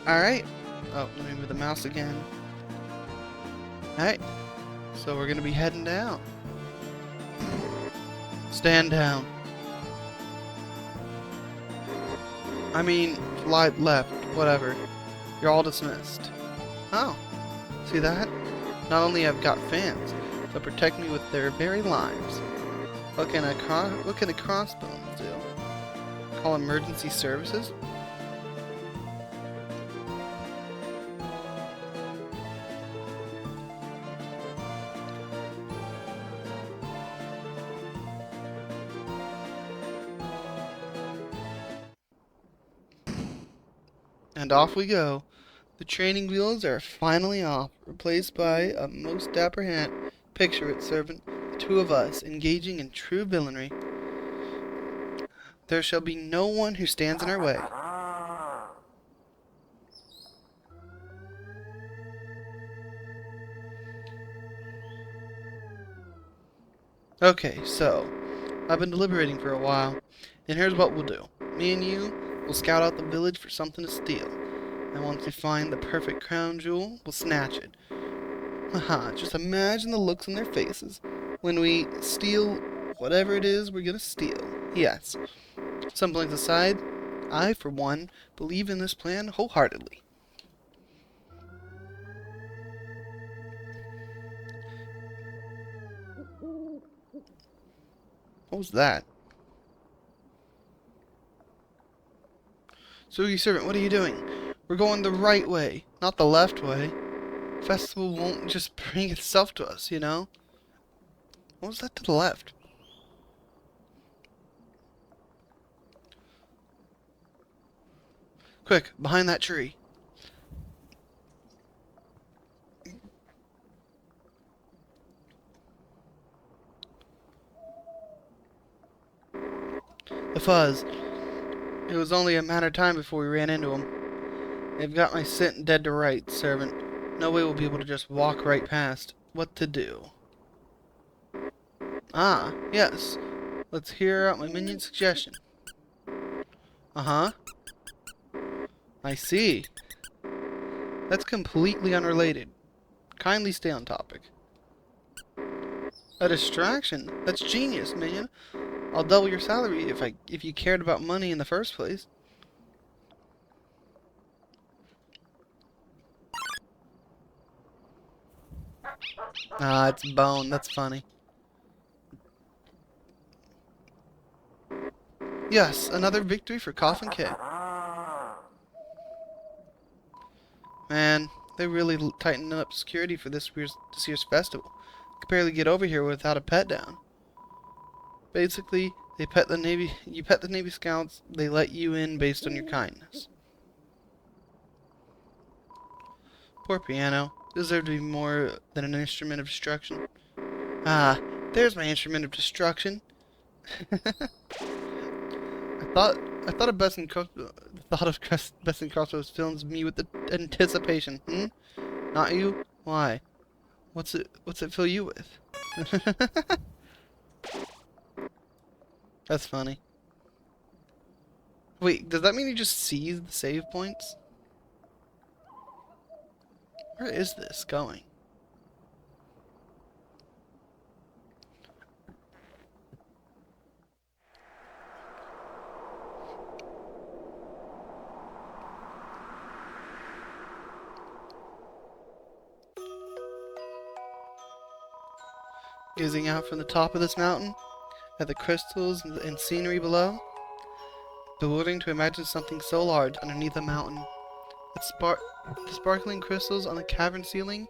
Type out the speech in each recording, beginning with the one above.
Alright. Oh, let me move the mouse again. Alright. So we're gonna be heading down. Stand down. I mean, slide left. Whatever. You're all dismissed. Oh. See that? Not only have got fans, but protect me with their very lives. What can a crossbones do? Call emergency services? And off we go. The training wheels are finally off, replaced by a most dapper picture it servant, the two of us, engaging in true villainy. There shall be no one who stands in our way. Okay, so, I've been deliberating for a while, and here's what we'll do. Me and you will scout out the village for something to steal, and once we find the perfect crown jewel, we'll snatch it. Haha, just imagine the looks on their faces when we steal whatever it is we're gonna steal. Yes. Some blanks aside, I, for one, believe in this plan wholeheartedly. What was that? Sugi servant, what are you doing? We're going the right way, not the left way. Festival won't just bring itself to us, you know? What was that to the left? Quick, behind that tree. The fuzz. It was only a matter of time before we ran into him. They've got my scent dead to rights, servant. No way we'll be able to just walk right past. What to do? Ah, yes. Let's hear out my minion's suggestion. Uh-huh. I see. That's completely unrelated. Kindly stay on topic. A distraction? That's genius, minion. I'll double your salary if you cared about money in the first place. Ah, it's bone. That's funny. Yes, another victory for Coffin K. Man, they really tightened up security for this year's festival. Could barely get over here without a pet down. Basically, you pet the Navy Scouts, they let you in based on your kindness. Poor piano. Deserved to be more than an instrument of destruction. Ah, there's my instrument of destruction. I thought of Best in Crossroads films me with the anticipation. Not you? Why? What's it fill you with? That's funny. Wait, does that mean he just sees the save points? Where is this going? Gazing out from the top of this mountain, at the crystals and scenery below, bewildering to imagine something so large underneath the mountain. The sparkling crystals on the cavern ceiling,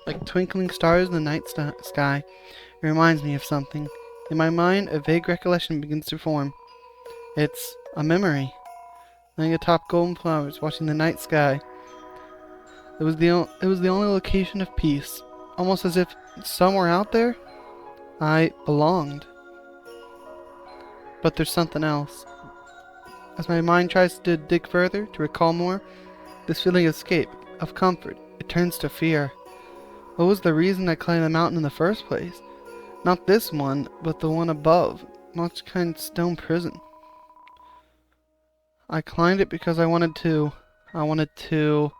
like twinkling stars in the night sky, it reminds me of something. In my mind, a vague recollection begins to form. It's a memory. Laying atop golden flowers, watching the night sky. It was the only location of peace, almost as if somewhere out there, I belonged. But there's something else. As my mind tries to dig further, to recall more, this feeling of escape, of comfort, it turns to fear. What was the reason I climbed the mountain in the first place? Not this one, but the one above, much kind stone prison. I climbed it because I wanted to I wanted to...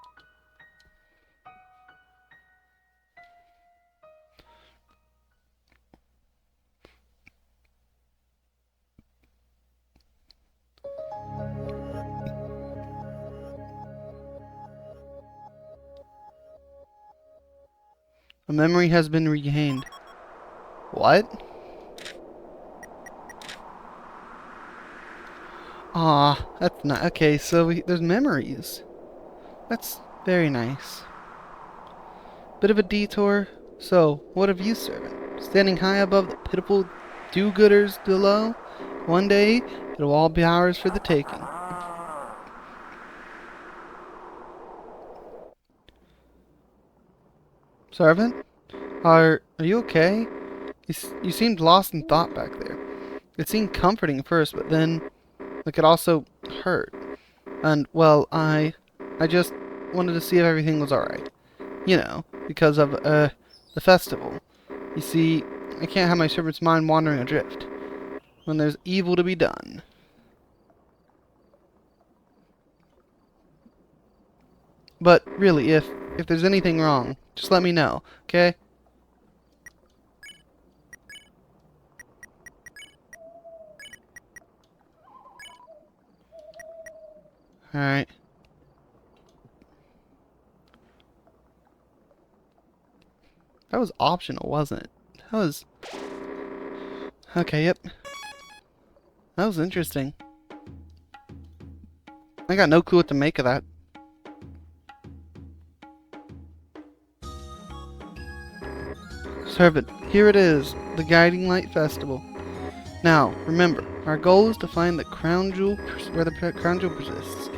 A memory has been regained. What? Aw, that's not... Okay, so there's memories. That's very nice. Bit of a detour. So, what of you, servant? Standing high above the pitiful do-gooders below, one day it'll all be ours for the taking. Servant? Are you okay? You seemed lost in thought back there. It seemed comforting at first, but then it could also hurt. And, well, I just wanted to see if everything was alright. You know, because of, the festival. You see, I can't have my servant's mind wandering adrift when there's evil to be done. But, really, if there's anything wrong, just let me know, okay? Alright. That was optional, wasn't it? That was... Okay, yep. That was interesting. I got no clue what to make of that. Servant, here it is, the Guiding Light Festival. Now, remember, our goal is to find the crown jewel where the crown jewel persists.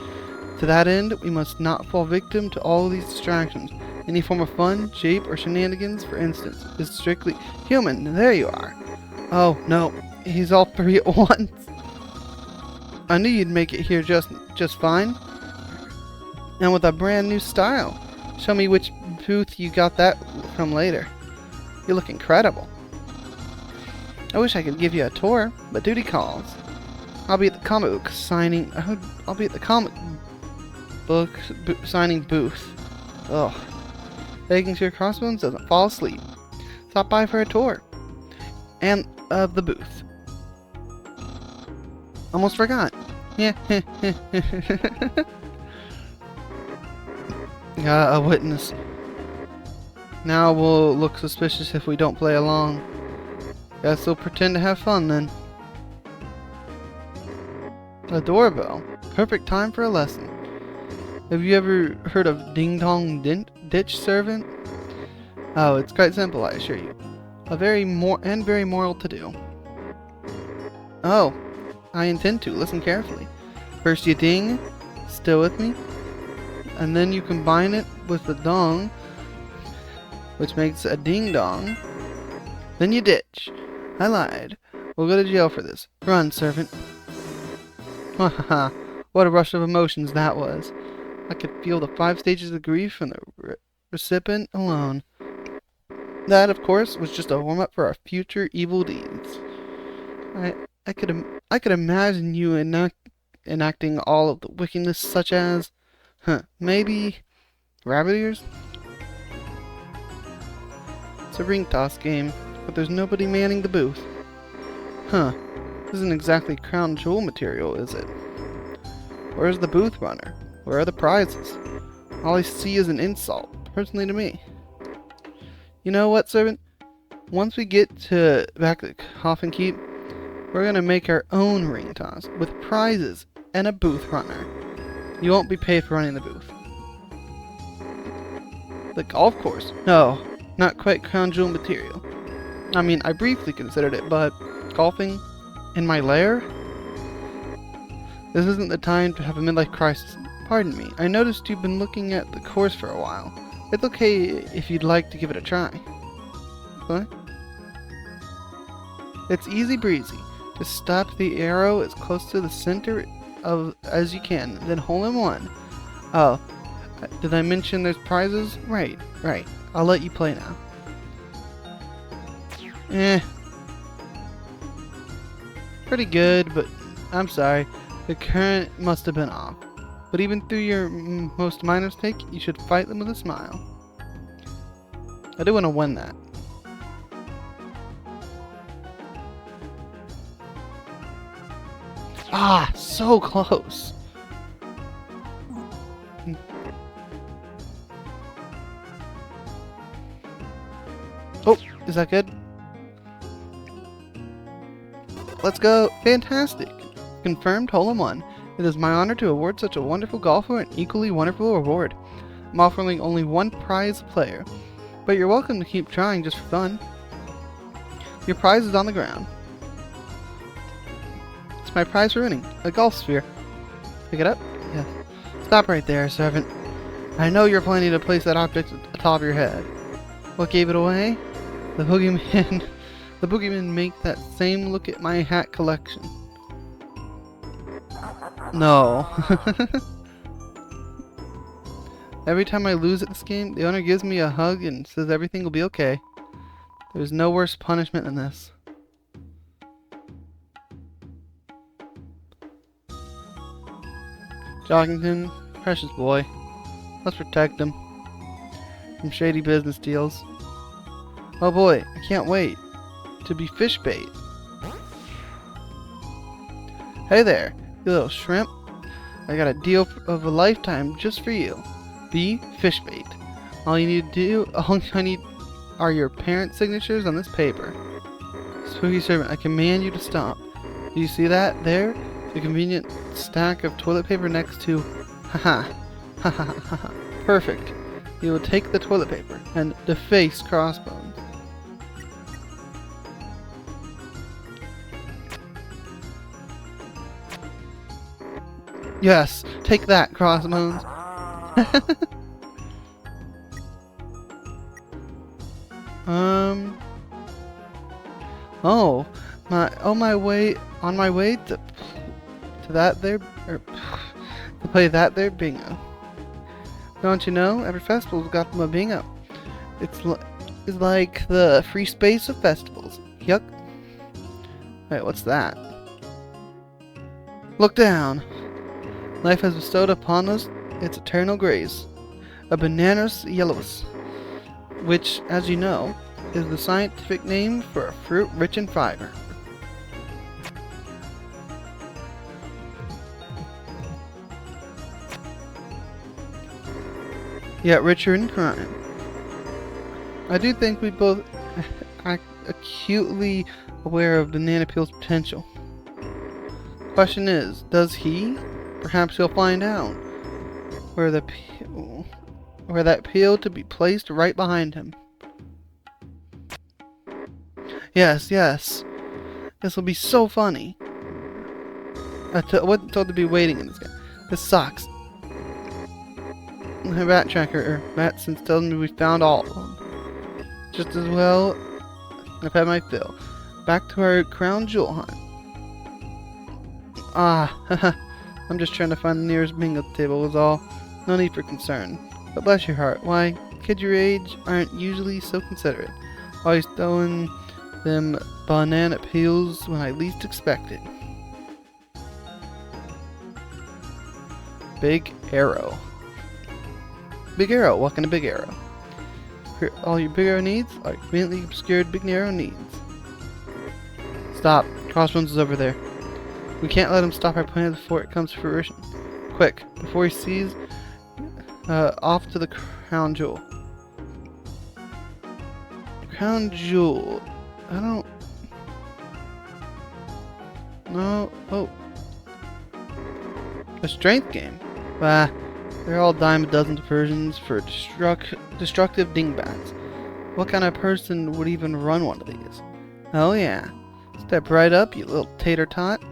To that end, we must not fall victim to all of these distractions. Any form of fun, shape, or shenanigans, for instance, is strictly human. There you are. Oh, no. He's all three at once. I knew you'd make it here just fine. And with a brand new style. Show me which booth you got that from later. You look incredible. I wish I could give you a tour, but duty calls. I'll be at the comic book signing. I'll be at the comic book signing booth. Ugh. Begging Sir Crossbones doesn't fall asleep. Stop by for a tour. And of the booth. Almost forgot. Yeah. A witness. Now we'll look suspicious if we don't play along. Guess we'll pretend to have fun then. A doorbell. Perfect time for a lesson. Have you ever heard of Ding Dong Ditch Servant? Oh, it's quite simple, I assure you. Very moral to do. Oh, I intend to. Listen carefully. First you ding, still with me? And then you combine it with the dong, which makes a ding dong. Then you ditch. I lied. We'll go to jail for this. Run, servant. Haha, what a rush of emotions that was. I could feel the 5 stages of grief from the recipient alone. That, of course, was just a warm-up for our future evil deeds. I could imagine you enacting all of the wickedness, such as, maybe rabbit ears. It's a ring toss game, but there's nobody manning the booth. This isn't exactly crown jewel material, is it? Where's the booth runner? Where are the prizes? All I see is an insult, personally to me. You know what, servant? Once we get back to Coffin Keep, we're gonna make our own ring toss with prizes and a booth runner. You won't be paid for running the booth. The golf course? No, not quite crown jewel material. I mean, I briefly considered it, but golfing in my lair? This isn't the time to have a midlife crisis. Pardon me, I noticed you've been looking at the course for a while. It's okay if you'd like to give it a try. What? It's easy breezy. Just stop the arrow as close to the center as you can, then hole in one. Oh, did I mention there's prizes? Right. I'll let you play now. Pretty good, but I'm sorry. The current must have been off. But even through your most minor mistake, you should fight them with a smile. I do want to win that. Ah, so close. Oh, is that good? Let's go. Fantastic. Confirmed hole-in-one. It is my honor to award such a wonderful golfer an equally wonderful reward. I'm offering only one prize a player, but you're welcome to keep trying just for fun. Your prize is on the ground. It's my prize for winning, a golf sphere. Pick it up? Yes. Stop right there, servant. I know you're planning to place that object atop your head. What gave it away? The boogeyman. The boogeyman make that same look at my hat collection. No. Every time I lose at this game, the owner gives me a hug and says everything will be okay. There's no worse punishment than this. Joggington, precious boy. Let's protect him from shady business deals. Oh boy, I can't wait to be fish bait. Hey there, you little shrimp. I got a deal of a lifetime just for you. Be fish bait. All I need are your parents' signatures on this paper. Spooky servant, I command you to stop. Do you see that there? The convenient stack of toilet paper next to... Haha. Haha. Perfect. You will take the toilet paper and deface Crossbones. Yes, take that, Crossbones. Oh, on my way to that there, to play that there bingo. Don't you know, every festival's got them a bingo. It's like the free space of festivals. Yuck. Wait, what's that? Look down. Life has bestowed upon us its eternal grace, a bananas yellowus, which, as you know, is the scientific name for a fruit rich in fiber. Yet richer in crime. I do think we both are acutely aware of Banana Peel's potential. Question is, does he? Perhaps he'll find out where that peel to be placed right behind him. Yes, yes. This will be so funny. I wasn't told to be waiting in this game. This sucks. My rat tracker, rat sense tells me we found all of them. Just as well, I've had my fill. Back to our crown jewel hunt. Ah, I'm just trying to find the nearest bingo table was all. No need for concern. But bless your heart, why, kids your age aren't usually so considerate. Always throwing them banana peels when I least expect it. Big Arrow. Big Arrow, walking to Big Arrow. For all your Big Arrow needs are conveniently obscured Big Arrow needs. Stop. Crossbones is over there. We can't let him stop our plan before it comes to fruition. Quick, before he sees off to the crown jewel. Crown jewel. I don't... No. Oh. A strength game. Bah. They're all dime a dozen versions for destructive dingbats. What kind of person would even run one of these? Oh yeah. Step right up, you little tater tot.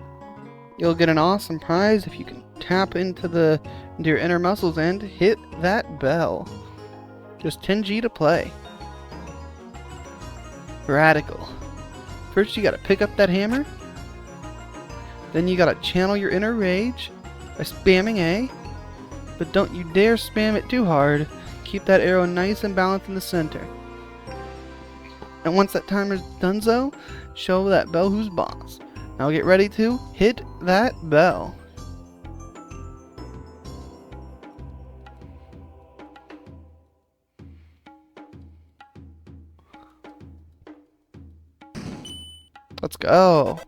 You'll get an awesome prize if you can tap into your inner muscles and hit that bell. Just 10G to play. Radical. First you gotta pick up that hammer. Then you gotta channel your inner rage by spamming A. But don't you dare spam it too hard. Keep that arrow nice and balanced in the center. And once that timer's donezo, show that bell who's boss. Now get ready to hit that bell. Let's go.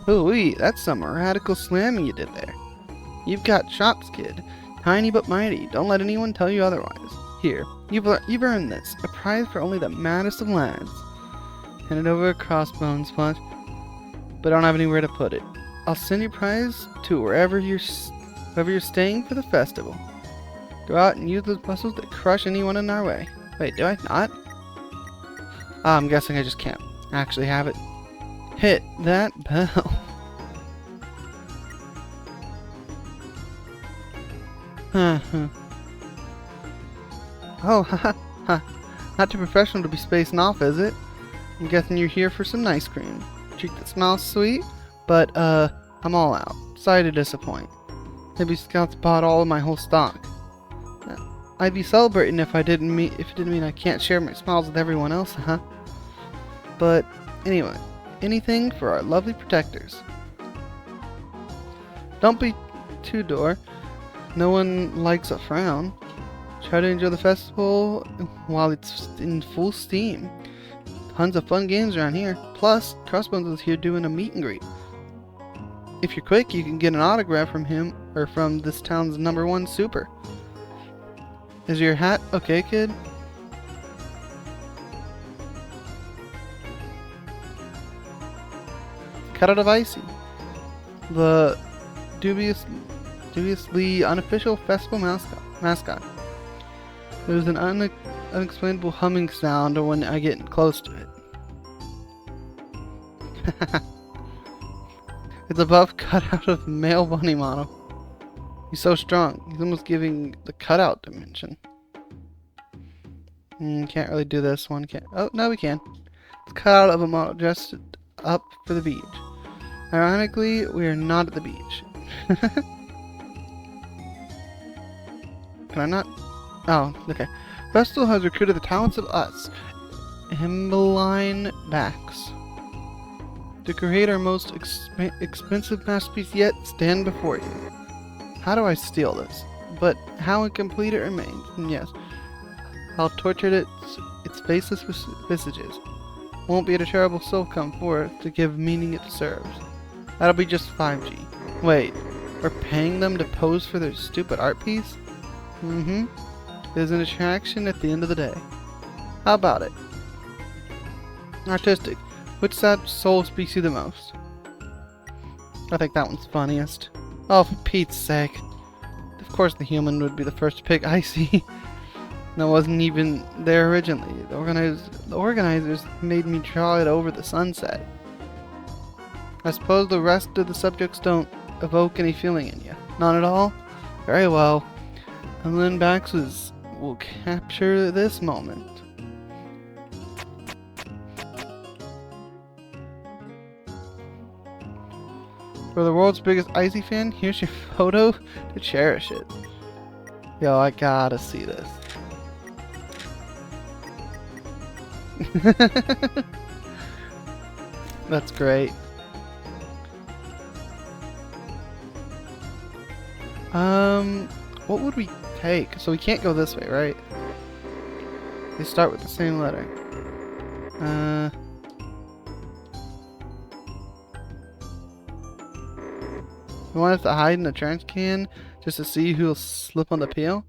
Ooh-wee, that's some radical slamming you did there. You've got chops, kid. Tiny but mighty. Don't let anyone tell you otherwise. Here, you've earned this. A prize for only the maddest of lads. Hand it over a crossbones punch, but I don't have anywhere to put it. I'll send your prize to wherever you're staying for the festival. Go out and use those muscles to crush anyone in our way. Wait, do I not? I'm guessing I just can't actually have it. Hit that bell. Oh, ha. Not too professional to be spacing off, is it? I'm guessing you're here for some ice cream. Treat that smells sweet, but, I'm all out. Sorry to disappoint. Maybe Scouts bought all of my whole stock. I'd be celebrating if it didn't mean I can't share my smiles with everyone else, huh? But, anyway, anything for our lovely protectors. Don't be too door. No one likes a frown. Try to enjoy the festival while it's in full steam. Tons of fun games around here. Plus, Crossbones is here doing a meet and greet. If you're quick, you can get an autograph from him or from this town's #1 super. Is your hat okay, kid? Cut out of Icy, the dubiously unofficial festival mascot. There's an unexplainable humming sound when I get close to it. It's a buff cutout of male bunny model. He's so strong. He's almost giving the cutout dimension. Can't really do this one. Can't. Oh, no, we can. It's cut out of a model dressed up for the beach. Ironically, we are not at the beach. Can I not? Oh, okay. Festival has recruited the talents of us, Himbeline backs. To create our most expensive masterpiece yet, stand before you. How do I steal this? But how incomplete it remains. And yes, how tortured its faceless visages. Won't be a terrible soul come forth to give meaning it deserves. That'll be just 5G. Wait, we're paying them to pose for their stupid art piece? There's an attraction at the end of the day. How about it? Artistic. Which sad soul speaks you the most? I think that one's funniest. Oh, for Pete's sake. Of course the human would be the first to pick Icy. That wasn't even there originally. The organizers made me draw it over the sunset. I suppose the rest of the subjects don't evoke any feeling in you. None at all? Very well. And then Bax's will capture this moment. For the world's biggest Icy fan, here's your photo to cherish it. Yo, I gotta see this. That's great. What would we take? So we can't go this way, right? They start with the same letter. You want us to hide in a trash can just to see who'll slip on the peel?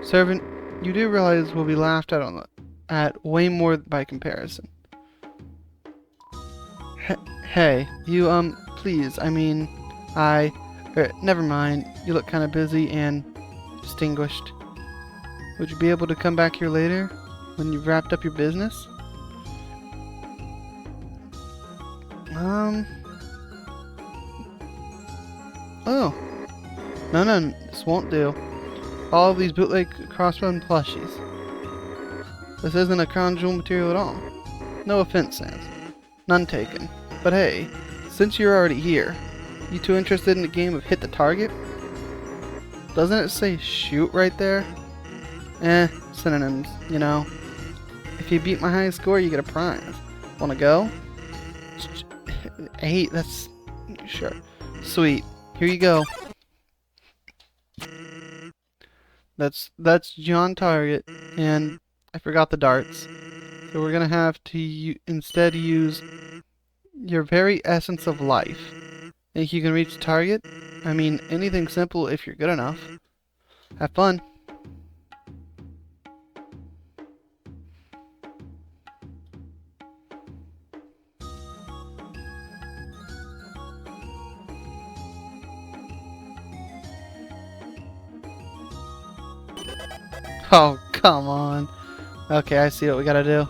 Servant, you do realize we'll be laughed at way more by comparison. Hey, you, please, I mean, never mind, you look kind of busy and distinguished. Would you be able to come back here later, when you've wrapped up your business? Oh. No, this won't do. All of these bootleg crossbone plushies. This isn't a crown jewel material at all. No offense, Sans. None taken. But hey, since you're already here, you too interested in the game of hit the target? Doesn't it say shoot right there? Synonyms, you know. If you beat my highest score, you get a prize. Wanna go? 8, that's... Sure. Sweet. Here you go. That's John Target, and I forgot the darts. So we're gonna have to instead use your very essence of life. Think you can reach the target? I mean, anything simple if you're good enough. Have fun. Oh, come on. Okay, I see what we gotta do.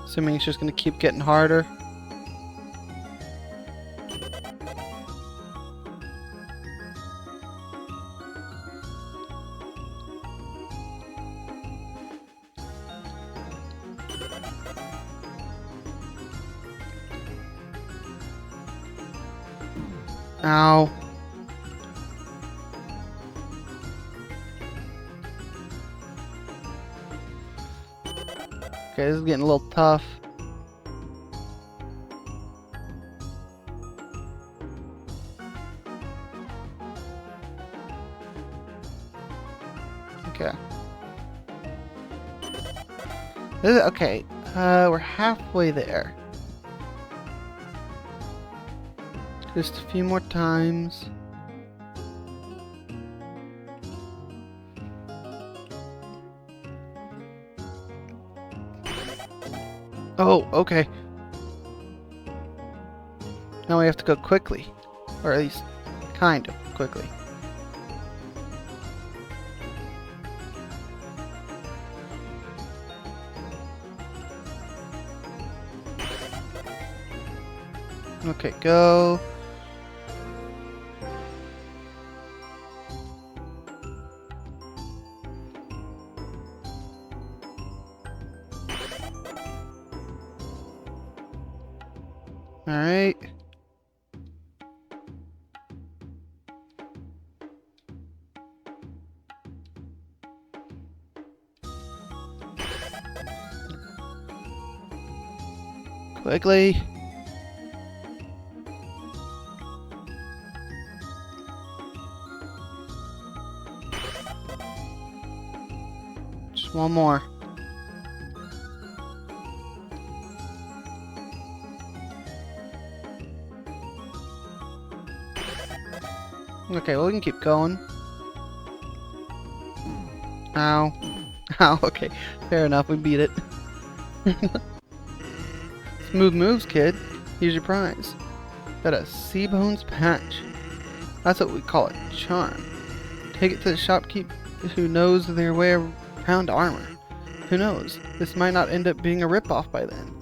Assuming it's just gonna keep getting harder. Ow. Okay, this is getting a little tough. Okay. Okay, we're halfway there. Just a few more times. Oh, okay. Now we have to go quickly. Or at least, kind of quickly. Okay, go. Alright. Quickly. Just one more. Okay, well, we can keep going. Ow. Ow, okay. Fair enough, we beat it. Smooth moves, kid. Here's your prize. Got a C-Bones patch. That's what we call a charm. Take it to the shopkeep who knows their way around armor. Who knows? This might not end up being a ripoff by then.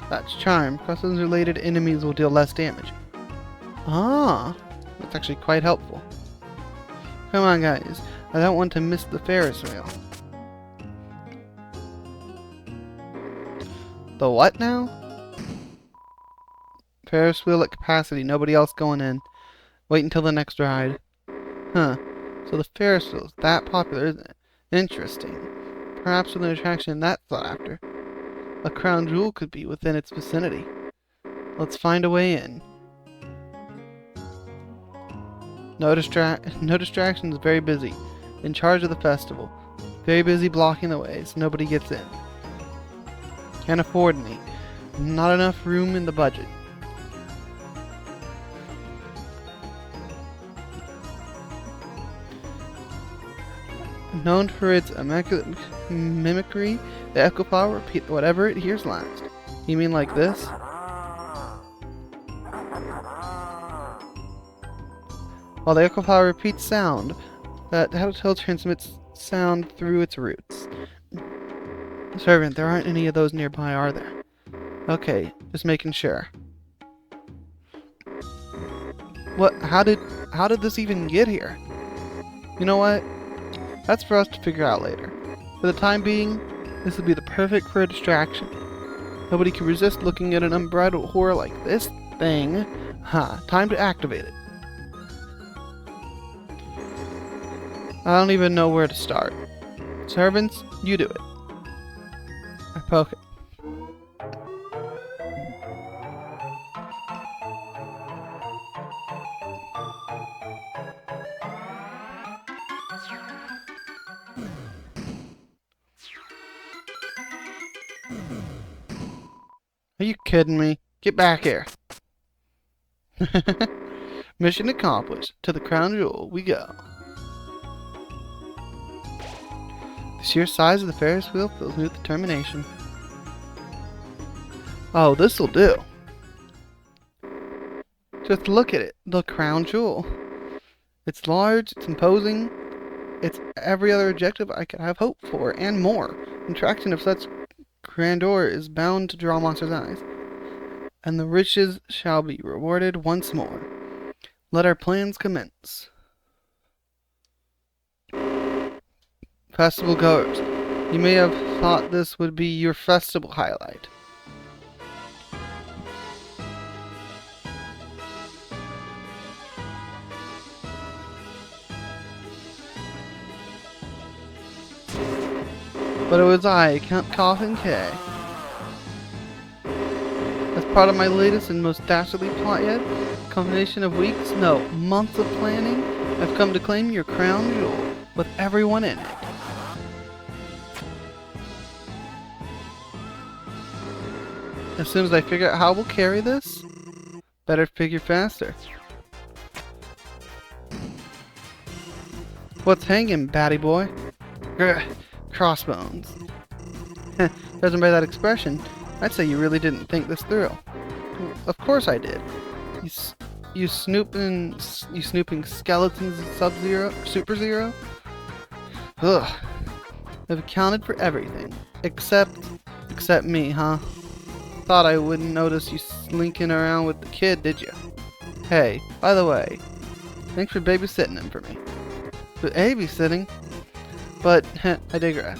That's charm. Customs-related enemies will deal less damage. Ah, that's actually quite helpful. Come on, guys. I don't want to miss the Ferris wheel. The what now? Ferris wheel at capacity. Nobody else going in. Wait until the next ride. Huh. So the Ferris wheel is that popular, isn't it? Interesting. Perhaps with an attraction that's sought after. A crown jewel could be within its vicinity. Let's find a way in. No distractions, very busy. In charge of the festival. Very busy blocking the way so nobody gets in. Can't afford any. Not enough room in the budget. Known for its immaculate mimicry, the echo flower will repeat whatever it hears last. You mean like this? While the echo flower repeats sound, that tattletale transmits sound through its roots. Servant, there aren't any of those nearby, are there? Okay, just making sure. What? How did this even get here? You know what? That's for us to figure out later. For the time being, this would be the perfect for a distraction. Nobody can resist looking at an unbridled horror like this thing. Time to activate it. I don't even know where to start. Servants, you do it. I poke it. Are you kidding me? Get back here. Mission accomplished. To the crown jewel we go. The sheer size of the Ferris wheel fills me with determination. Oh, this'll do. Just look at it. The crown jewel. It's large, it's imposing, it's every other objective I could have hoped for, and more. Attraction of such grandeur is bound to draw monsters' eyes, and the riches shall be rewarded once more. Let our plans commence. Festival goers, you may have thought this would be your festival highlight. But it was I, Count Coffin K. As part of my latest and most dastardly plot yet, combination of weeks, no, months of planning, I've come to claim your crown jewel, with everyone in it. As soon as I figure out how we'll carry this, better figure faster. What's hanging, batty boy? Grr. Crossbones. Judging by that expression, I'd say you really didn't think this through. Of course I did. You snooping skeletons of Sub-Zero, Super Zero? Ugh. I've accounted for everything. Except me, huh? Thought I wouldn't notice you slinking around with the kid, did you? Hey, by the way, thanks for babysitting him for me. Babysitting? But, I digress.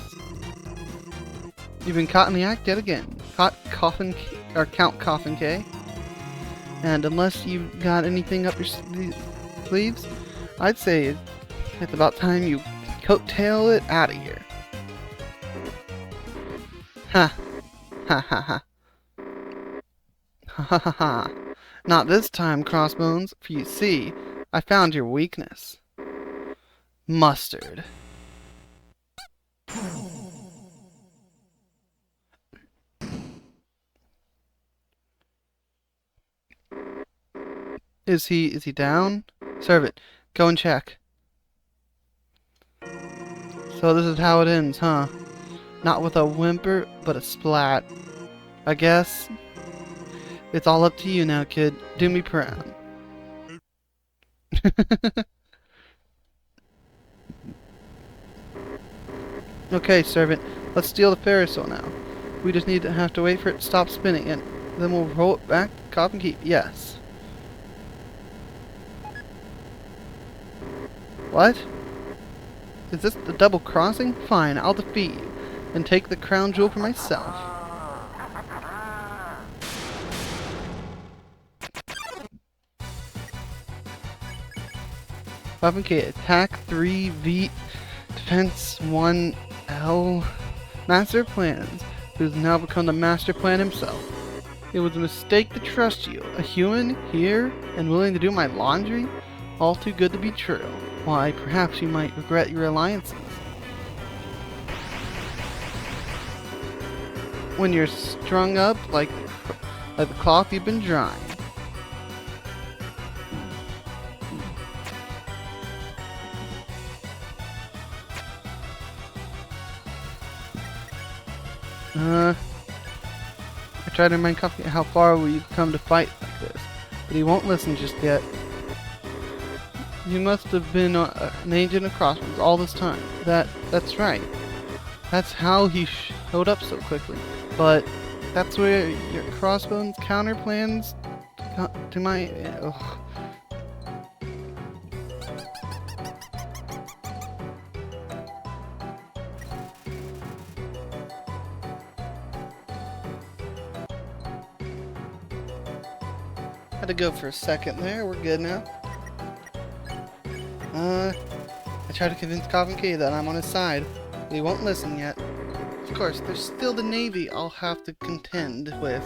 You've been caught in the act yet again. Count Coffin K. And unless you've got anything up your sleeves, I'd say it's about time you coattail it out of here. Ha. Ha ha ha. Ha ha ha ha. Not this time, Crossbones, for you see, I found your weakness. Mustard. Is he down? Serve it. Go and check. So this is how it ends, huh? Not with a whimper, but a splat. I guess it's all up to you now, kid. Do me proud. Okay, servant. Let's steal the Ferris wheel now. We just have to wait for it to stop spinning, and then we'll roll it back to Coffin Keep. Yes. What? Is this the double crossing? Fine, I'll defeat you, and take the crown jewel for myself. Coffin K, attack 3V, defense 1L. Master plans, who's now become the master plan himself. It was a mistake to trust you, a human here and willing to do my laundry? All too good to be true. Why, perhaps you might regret your alliances. When you're strung up like the cloth you've been drying. I tried to remind Coffee how far we've come to fight like this, but he won't listen just yet. You must have been an agent of Crossbones all this time. That's right. That's how he showed up so quickly. But that's where your Crossbones counter plans to my... Ugh. Had to go for a second there. We're good now. I tried to convince Coffin K that I'm on his side, but he won't listen yet. Of course, there's still the Navy I'll have to contend with.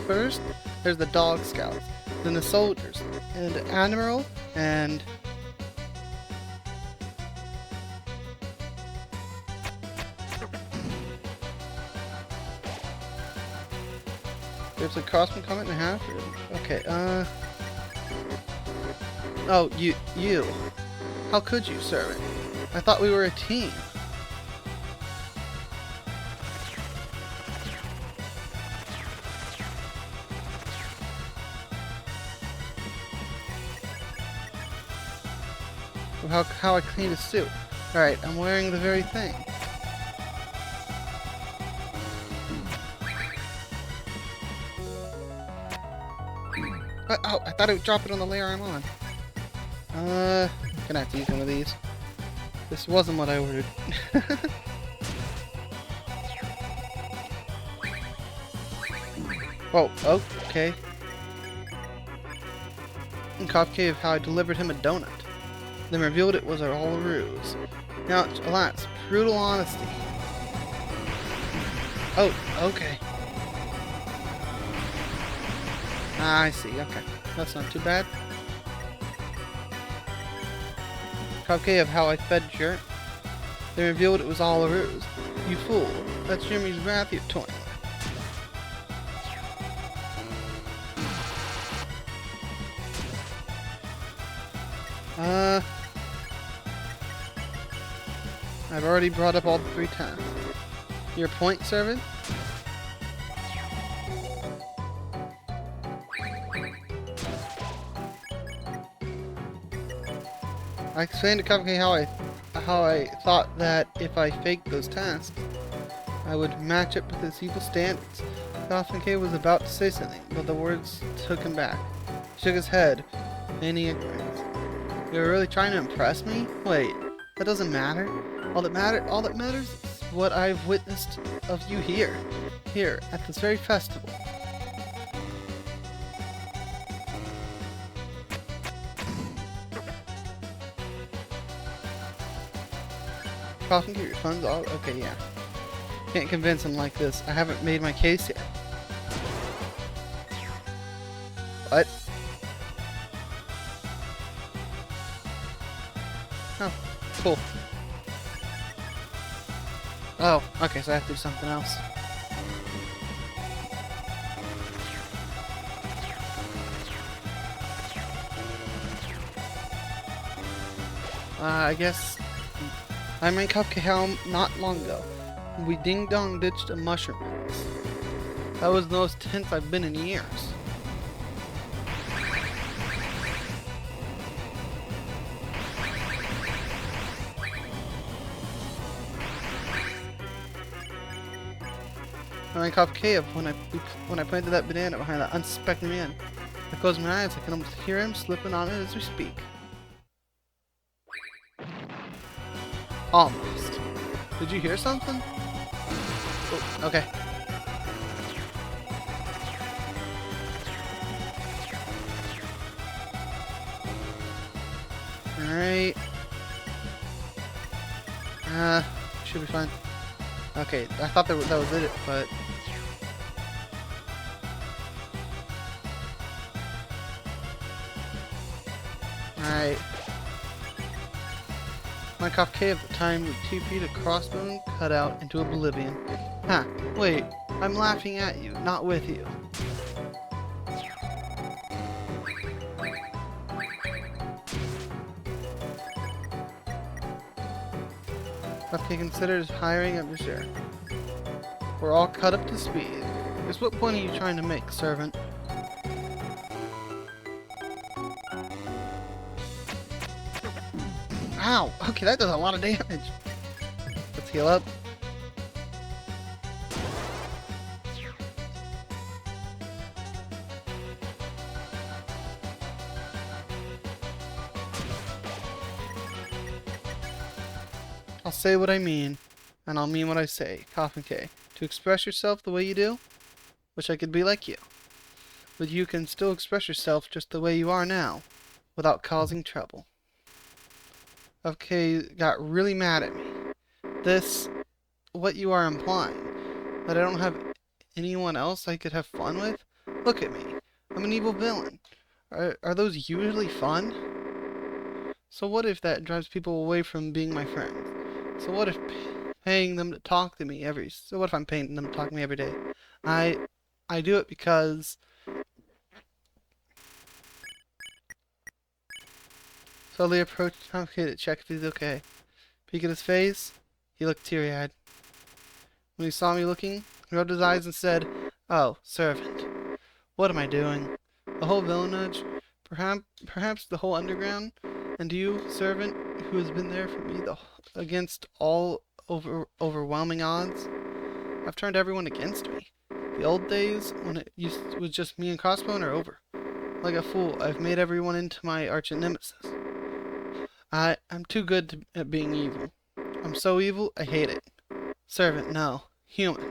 First, there's the Dog Scouts, then the soldiers, and the Admiral, and... There's a crossman comment and a half. Okay, Oh, you. How could you, servant? I thought we were a team. How I clean a suit. Alright, I'm wearing the very thing. Oh, I thought it would drop it on the layer I'm on. Gonna have to use one of these. This wasn't what I ordered. Oh, okay. And Cop Cave how I delivered him a donut. Then revealed it was all a ruse. Now, alas, brutal honesty. Oh, okay. Ah, I see, okay. That's not too bad. Cupcake of how I fed Jerk. They revealed it was all a ruse. You fool. That's Jimmy's wrath you're toying with. I've already brought up all the 3 tasks. Your point, servant? I explained to Cupcake how I thought that if I faked those tasks, I would match up with his evil standards. Cupcake was about to say something, but the words took him back. He shook his head, feigning ignorance. You're really trying to impress me? Wait, that doesn't matter. All that matters is what I've witnessed of you here at this very festival. Coffin, get your funds all okay, yeah. Can't convince him like this. I haven't made my case yet. What? Oh, cool. Oh, okay, so I have to do something else. I guess I made Cupcake Helm not long ago. We ding-dong ditched a mushroom house. That was the most tense I've been in years. I caught Cave when I planted that banana behind that unsuspecting man. I close my eyes, I can almost hear him slipping on it as we speak. Almost. Did you hear something? Oh, okay. Alright. Should be fine. Okay, I thought that was it, but... Alright. Minecraft Cave at the time we TP'd a crossbone cut out into oblivion. Huh, wait, I'm laughing at you, not with you. Okay, considered hiring a share. We're all cut up to speed. Just what point are you trying to make, servant? Ow! Okay, that does a lot of damage. Let's heal up. I'll say what I mean, and I'll mean what I say. Coffin K. To express yourself the way you do, wish I could be like you. But you can still express yourself just the way you are now, without causing trouble. Okay, got really mad at me. What you are implying? That I don't have anyone else I could have fun with? Look at me. I'm an evil villain. Are those usually fun? So what if that drives people away from being my friends? So what if paying them to talk to me every day? I I do it because... Slowly approach Muffet to check if he's okay. Peek at his face, he looked teary-eyed. When he saw me looking, he rubbed his eyes and said, "Oh, servant. What am I doing? The whole village, perhaps the whole underground, and you, servant, who has been there for me against all overwhelming odds? I've turned everyone against me. The old days, when was just me and Crossbone, are over. Like a fool, I've made everyone into my arch nemesis. I'm too good at being evil. I'm so evil, I hate it. Servant, no. Human.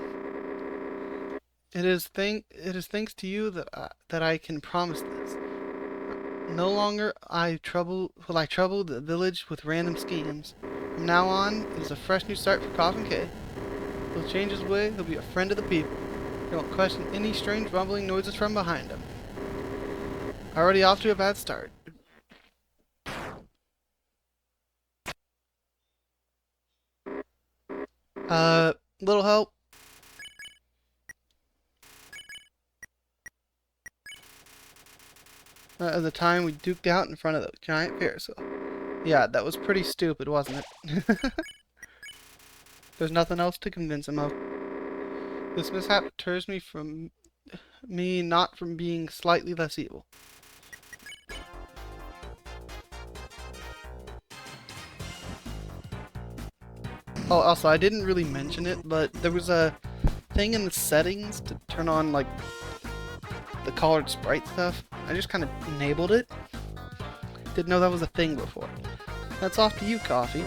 It is thanks to you that I can promise this. No longer will I trouble the village with random schemes. From now on, it is a fresh new start for Coffin K. He'll change his way, he'll be a friend of the people. He won't question any strange rumbling noises from behind him. Already off to a bad start. Little help? At the time we duked out in front of the giant Ferris wheel. Yeah, that was pretty stupid, wasn't it? There's nothing else to convince him of. This mishap deters me not from being slightly less evil. Oh, also, I didn't really mention it, but there was a thing in the settings to turn on, like, the colored sprite stuff. I just kind of enabled it. Didn't know that was a thing before. That's off to you, Coffee.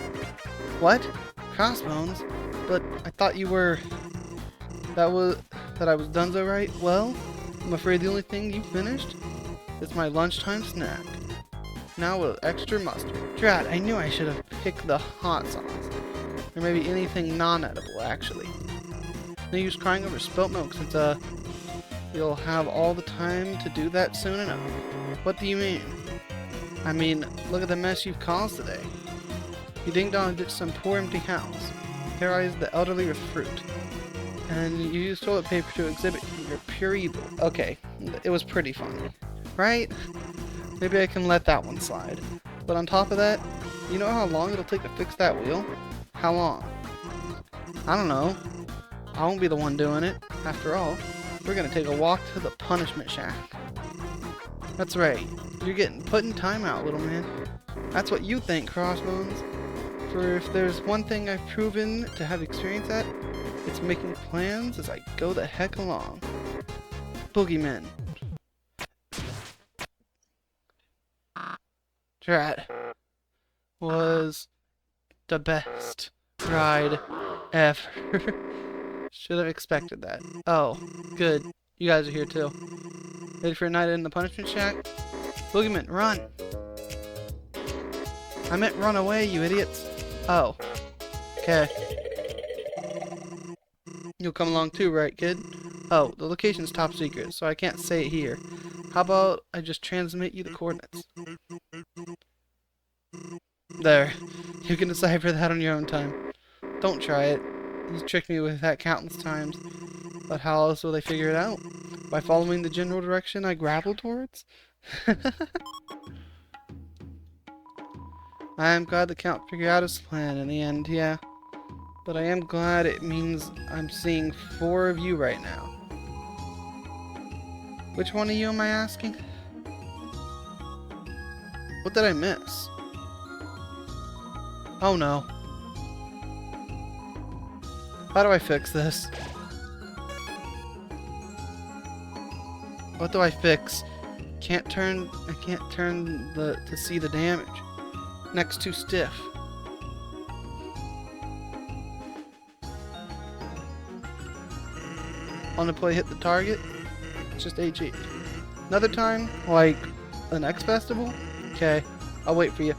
What? Crossbones? But I thought you were... that I was done so right? Well, I'm afraid the only thing you finished is my lunchtime snack. Now with extra mustard. Drat, I knew I should have picked the hot sauce. Or maybe anything non-edible, actually. No use crying over spilt milk since, you'll have all the time to do that soon enough. What do you mean? I mean, look at the mess you've caused today. You ding-dong ditched some poor empty house, terrorized the elderly with fruit, and you used toilet paper to exhibit your pure evil. Okay, it was pretty funny, right? Maybe I can let that one slide. But on top of that, you know how long it'll take to fix that wheel? How long? I don't know. I won't be the one doing it. After all, we're gonna take a walk to the punishment shack. That's right. You're getting put in timeout, little man. That's what you think, Crossbones. For if there's one thing I've proven to have experience at, it's making plans as I go the heck along. Boogeymen. Drat. Was the best ride ever. Should have expected that. Oh, good. You guys are here too. Ready for a night in the punishment shack? Boogeyman, run! I meant run away, you idiots. Oh. Okay. You'll come along too, right, kid? Oh, the location's top secret, so I can't say it here. How about I just transmit you the coordinates? There. You can decipher that on your own time. Don't try it. You've tricked me with that countless times. But how else will they figure it out? By following the general direction I grapple towards? I am glad the Count figured out his plan in the end, yeah. But I am glad it means I'm seeing 4 of you right now. Which one of you am I asking? What did I miss? Oh no. How do I fix this? What do I fix? I can't turn to see the damage. Neck's too stiff. On the play hit the target? It's just HE. Another time? Like the next festival? Okay, I'll wait for you.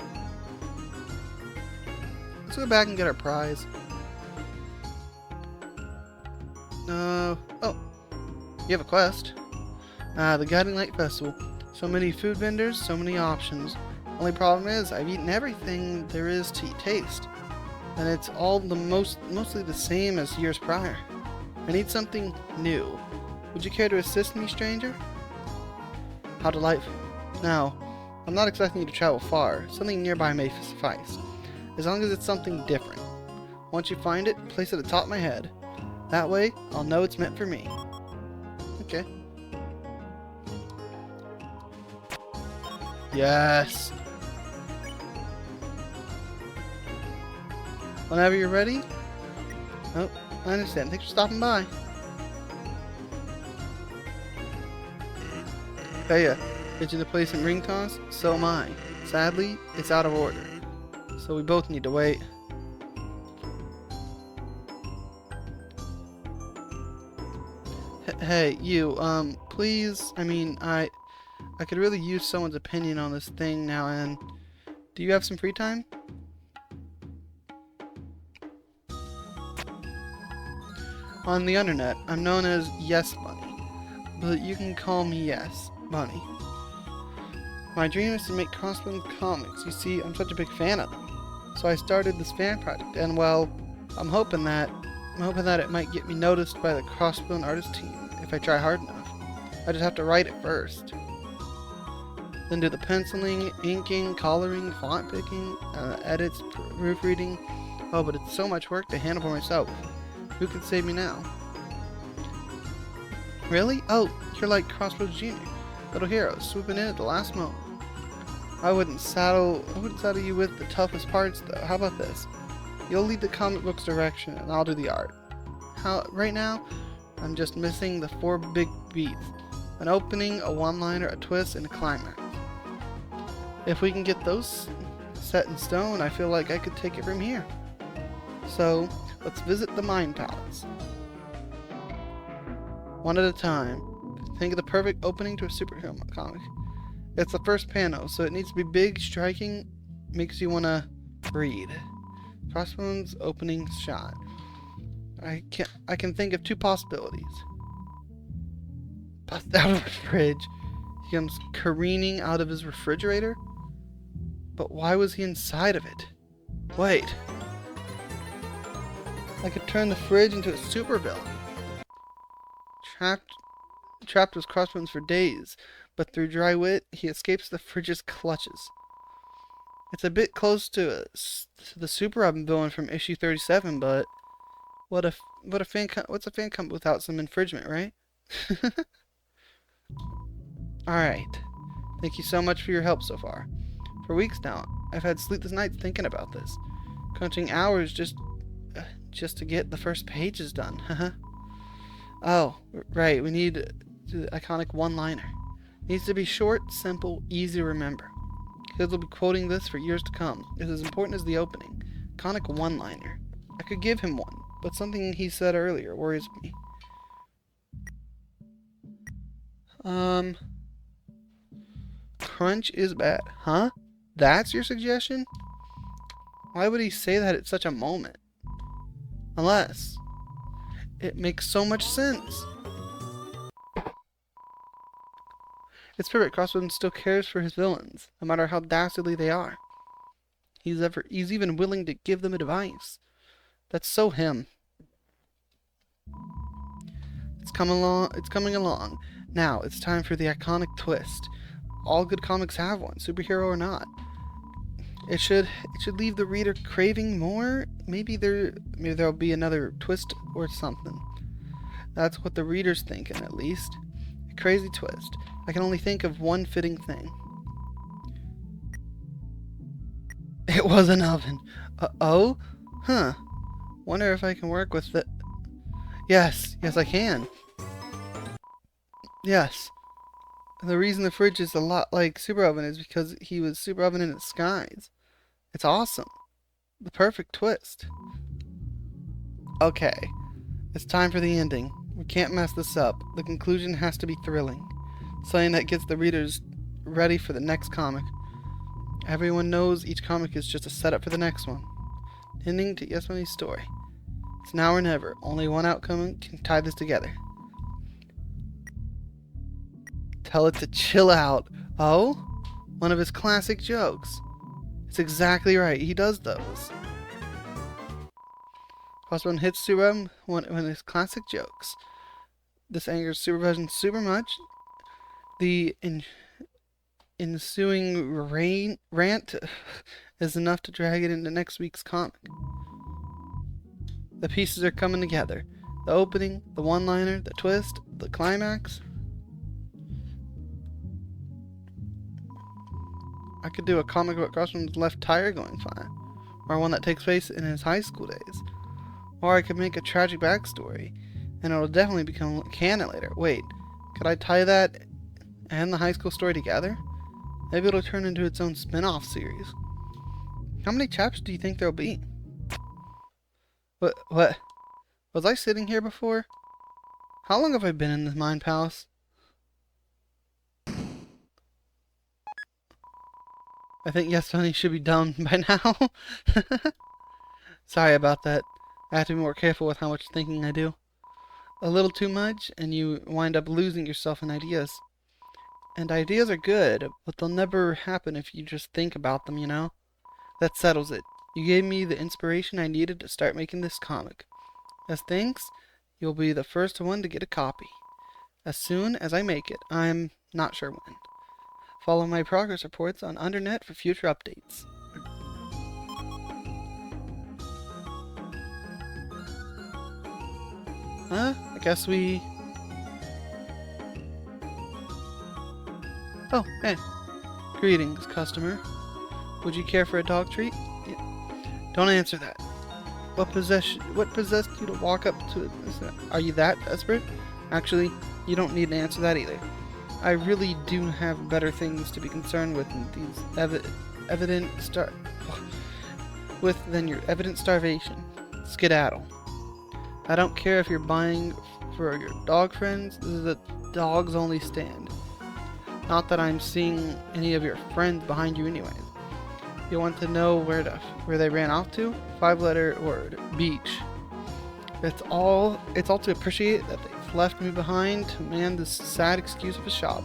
Let's go back and get our prize. Oh, you have a quest. The Guiding Light Festival. So many food vendors, so many options. Only problem is, I've eaten everything there is to taste. And it's all mostly the same as years prior. I need something new. Would you care to assist me, stranger? How delightful. Now, I'm not expecting you to travel far. Something nearby may suffice. As long as it's something different. Once you find it, place it atop my head. That way, I'll know it's meant for me. Okay. Yes! Whenever you're ready. Oh, I understand. Thanks for stopping by. Hey, itching to play some ring toss? So am I. Sadly, it's out of order. So we both need to wait. Hey, you, please, I could really use someone's opinion on this thing now and... Do you have some free time? On the internet, I'm known as Yes Bunny, but you can call me Yes Bunny. My dream is to make Crossbones comics. You see, I'm such a big fan of them. So I started this fan project, and well, I'm hoping that it might get me noticed by the Crossbone artist team if I try hard enough. I just have to write it first. Then do the penciling, inking, coloring, font picking, edits, proofreading. Oh, but it's so much work to handle for myself. Who can save me now? Really? Oh, you're like Crossroads Jr., little hero, swooping in at the last moment. I wouldn't saddle you with the toughest parts, though. How about this? You'll lead the comic book's direction, and I'll do the art. Right now, I'm just missing the 4 big beats: an opening, a one-liner, a twist, and a climax. If we can get those set in stone, I feel like I could take it from here. So, let's visit the Mind Palace. One at a time. Think of the perfect opening to a superhero comic. It's the first panel, so it needs to be big, striking, makes you want to read. Crossbones opening shot. I can think of 2 possibilities. Bust out of the fridge. He comes careening out of his refrigerator. But why was he inside of it? Wait. I could turn the fridge into a supervillain. Trapped with Crossbones for days, but through dry wit, he escapes the fridge's clutches. It's a bit close to the Super Robin villain from issue 37, but what's a fan comic without some infringement, right? Alright. Thank you so much for your help so far. For weeks now, I've had sleepless nights thinking about this. Counting hours just to get the first pages done. Oh, right, we need the iconic one-liner. Needs to be short, simple, easy to remember. Kids will be quoting this for years to come. It's as important as the opening. Iconic one-liner. I could give him one, but something he said earlier worries me. Crunch is bad. Huh? That's your suggestion? Why would he say that at such a moment? Unless it makes so much sense. It's perfect. Crossbones still cares for his villains, no matter how dastardly they are. He's even willing to give them advice. That's so him. It's coming along. Now it's time for the iconic twist. All good comics have one, superhero or not. It should leave the reader craving more. Maybe there'll be another twist or something. That's what the reader's thinking, at least. A crazy twist. I can only think of one fitting thing. It was an oven. Oh? Huh. Wonder if I can work with it. Yes, I can. Yes. The reason the fridge is a lot like Super Oven is because he was Super Oven in disguise. It's awesome. The perfect twist. Okay. It's time for the ending. We can't mess this up. The conclusion has to be thrilling. Something that gets the readers ready for the next comic. Everyone knows each comic is just a setup for the next one. Ending to Yes Bunny's story. It's now or never. Only one outcome can tie this together. Tell it to chill out. Oh? One of his classic jokes. It's exactly right. He does those. Crossbone hits Super when his classic jokes. This angers Supervision super much. The ensuing rant is enough to drag it into next week's comic. The pieces are coming together. The opening, the one-liner, the twist, the climax. I could do a comic about Crossman's left tire going fine, or one that takes place in his high school days. Or I could make a tragic backstory, and it'll definitely become canon later. Wait, could I tie that and the high school story together? Maybe it'll turn into its own spin-off series. How many chapters do you think there'll be? What? Was I sitting here before? How long have I been in this mind palace? I think Yes Funny should be done by now. Sorry about that. I have to be more careful with how much thinking I do. A little too much, and you wind up losing yourself in ideas. And ideas are good, but they'll never happen if you just think about them, you know? That settles it. You gave me the inspiration I needed to start making this comic. As thanks, you'll be the first one to get a copy. As soon as I make it, I'm not sure when. Follow my progress reports on Undernet for future updates. I guess we... Oh, hey. Greetings, customer. Would you care for a dog treat? Don't answer that. What possessed you to walk up to this? Are you that desperate? Actually, you don't need to answer that either. I really do have better things to be concerned with than these than your evident starvation. Skedaddle. I don't care if you're buying for your dog friends. This is a dogs only stand. Not that I'm seeing any of your friends behind you anyways. You want to know where they ran off to? 5-letter word. Beach. It's all to appreciate that they've left me behind to man this sad excuse of a shop,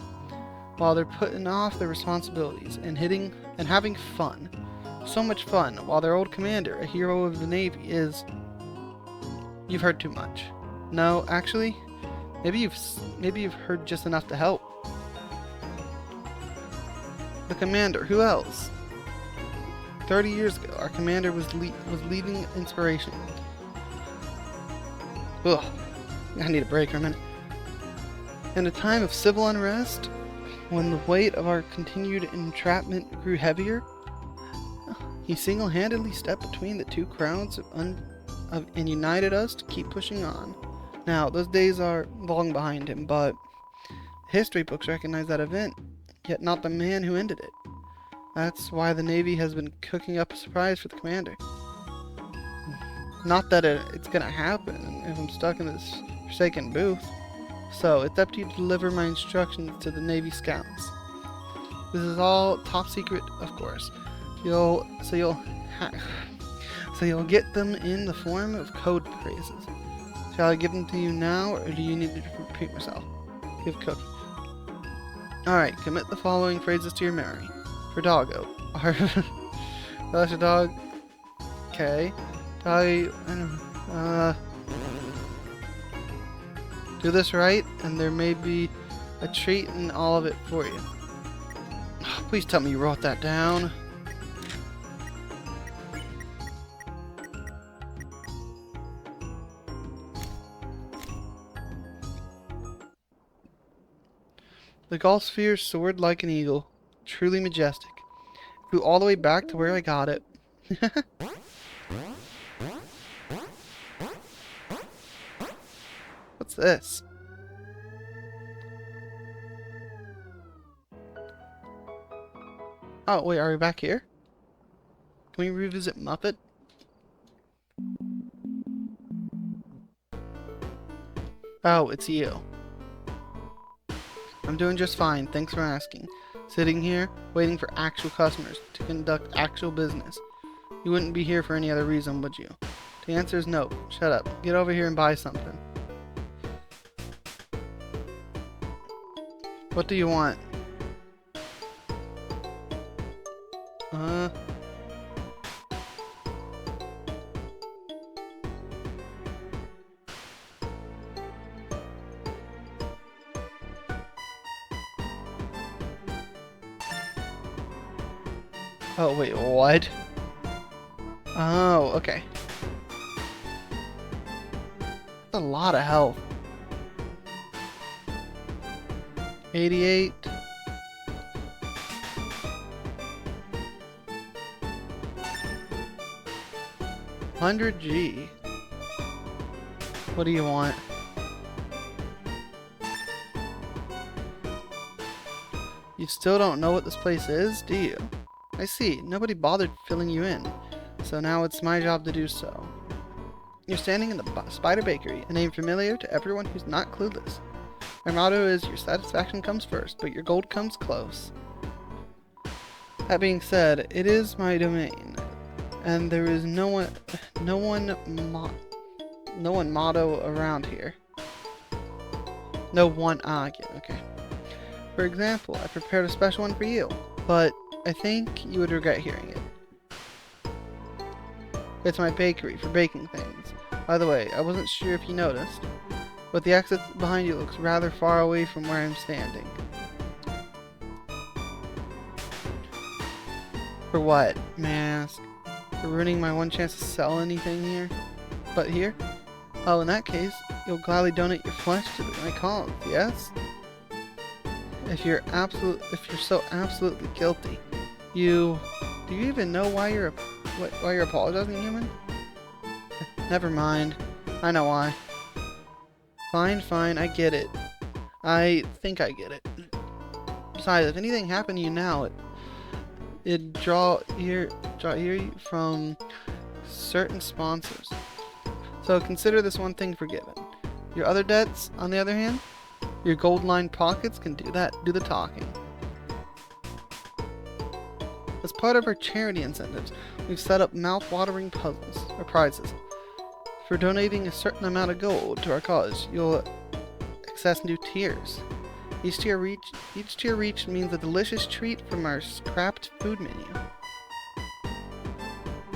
while they're putting off their responsibilities and having fun. So much fun, while their old commander, a hero of the Navy, is... You've heard too much. No, actually, maybe you've heard just enough to help. The commander, who else? 30 years ago, our commander was leading Inspiration. Ugh, I need a break for a minute. In a time of civil unrest, when the weight of our continued entrapment grew heavier, he single-handedly stepped between the two crowds and united us to keep pushing on. Now, those days are long behind him, but history books recognize that event, yet not the man who ended it. That's why the Navy has been cooking up a surprise for the commander. Not that it's gonna happen if I'm stuck in this forsaken booth. So, it's up to you to deliver my instructions to the Navy Scouts. This is all top secret, of course. You'll get them in the form of code phrases. Shall I give them to you now, or do you need to repeat myself? Give code. Alright, commit the following phrases to your memory. For doggo. That's a dog. Okay. Do this right, and there may be a treat in all of it for you. Please tell me you wrote that down. The Gulf Sphere soared like an eagle, truly majestic. Flew all the way back to where I got it. What's this? Oh, wait, are we back here? Can we revisit Muffet? Oh, it's you. I'm doing just fine, thanks for asking. Sitting here, waiting for actual customers to conduct actual business. You wouldn't be here for any other reason, would you? The answer is no. Shut up. Get over here and buy something. What do you want? Oh, wait, what? Oh, okay. That's a lot of health. 88. 100G. What do you want? You still don't know what this place is, do you? I see. Nobody bothered filling you in. So now it's my job to do so. You're standing in the Spider Bakery, a name familiar to everyone who's not clueless. My motto is your satisfaction comes first, but your gold comes close. That being said, it is my domain, and there is no one motto around here. No one again, okay. For example, I prepared a special one for you, but I think you would regret hearing it. It's my bakery for baking things. By the way, I wasn't sure if you noticed, but the exit behind you looks rather far away from where I'm standing. For what, may I ask? For ruining my one chance to sell anything here? But here? Oh, in that case, you'll gladly donate your flesh to my cause, yes? If you're so absolutely guilty, do you even know why you're apologizing, human? Never mind. I know why. Fine, I get it. I think I get it. Besides, if anything happened to you now, it'd draw ear from certain sponsors. So consider this one thing forgiven. Your other debts, on the other hand, your gold-lined pockets can do the talking. As part of our charity incentives, we've set up mouth-watering puzzles, or prizes. For donating a certain amount of gold to our cause, you'll access new tiers. Each tier reached means a delicious treat from our scrapped food menu.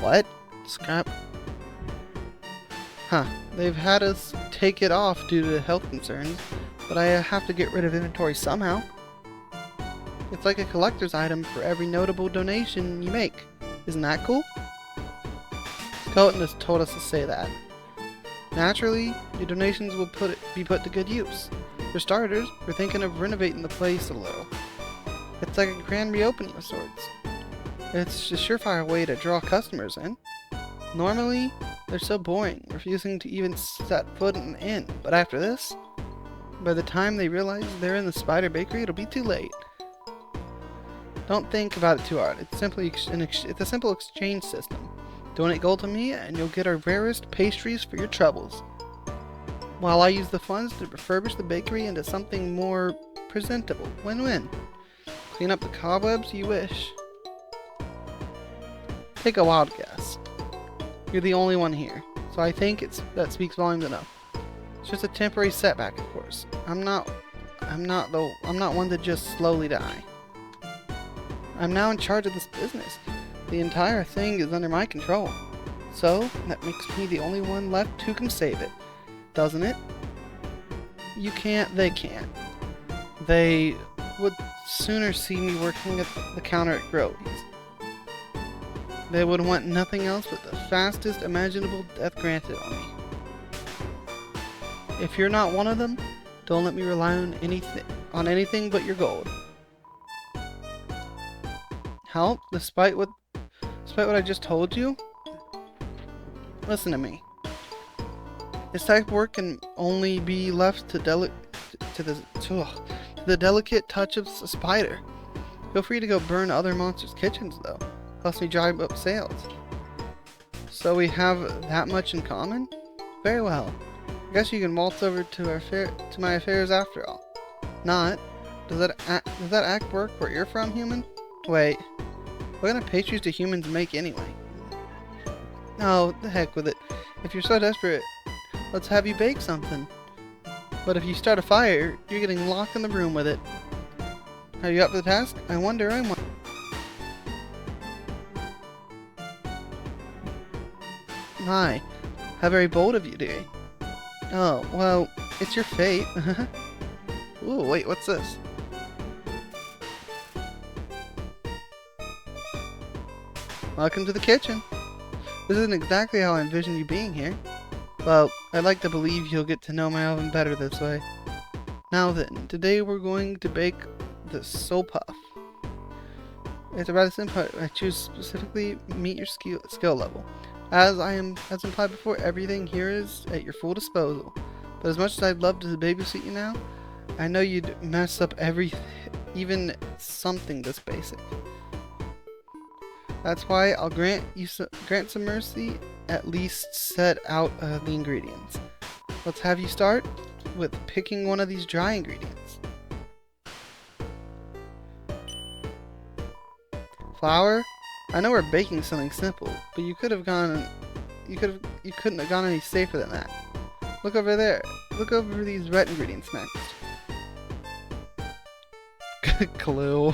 What? Scrap? Huh. They've had us take it off due to health concerns, but I have to get rid of inventory somehow. It's like a collector's item for every notable donation you make. Isn't that cool? Skeleton has told us to say that. Naturally, your donations will be put to good use. For starters, we're thinking of renovating the place a little. It's like a grand reopening of sorts. It's a surefire way to draw customers in. Normally, they're so boring, refusing to even set foot in the inn, but after this, by the time they realize they're in the Spider Bakery, it'll be too late. Don't think about it too hard. It's a simple exchange system. Donate gold to me, and you'll get our rarest pastries for your troubles, while I use the funds to refurbish the bakery into something more presentable. Win-win. Clean up the cobwebs you wish. Take a wild guess. You're the only one here, so I think that speaks volumes enough. It's just a temporary setback, of course. I'm not one to just slowly die. I'm now in charge of this business. The entire thing is under my control. So, that makes me the only one left who can save it. Doesn't it? You can't, they can't. They would sooner see me working at the counter at Grovy's. They would want nothing else but the fastest imaginable death granted on me. If you're not one of them, don't let me rely on anything but your gold. Help? Despite what I just told you? Listen to me. This type of work can only be left to the delicate touch of a spider. Feel free to go burn other monsters' kitchens, though. Plus we drive up sales. So we have that much in common? Very well. I guess you can waltz over to my affairs after all. Not. Does that act work where you're from, human? Wait. What kind of pastries do humans make anyway? Oh, the heck with it. If you're so desperate, let's have you bake something. But if you start a fire, you're getting locked in the room with it. Are you up for the task? I wonder. My, how very bold of you, dearie. Oh, well, it's your fate. Ooh, wait, what's this? Welcome to the kitchen. This isn't exactly how I envisioned you being here. Well, I'd like to believe you'll get to know my oven better this way. Now then, today we're going to bake the soul puff. It's a rather simple. I choose specifically meet your skill level. As implied before, everything here is at your full disposal. But as much as I'd love to babysit you now, I know you'd mess up even something this basic. That's why I'll grant some mercy. At least set out the ingredients. Let's have you start with picking one of these dry ingredients. Flour. I know we're baking something simple, but you couldn't have gone any safer than that. Look over there. Look over these red ingredients next. Good clue.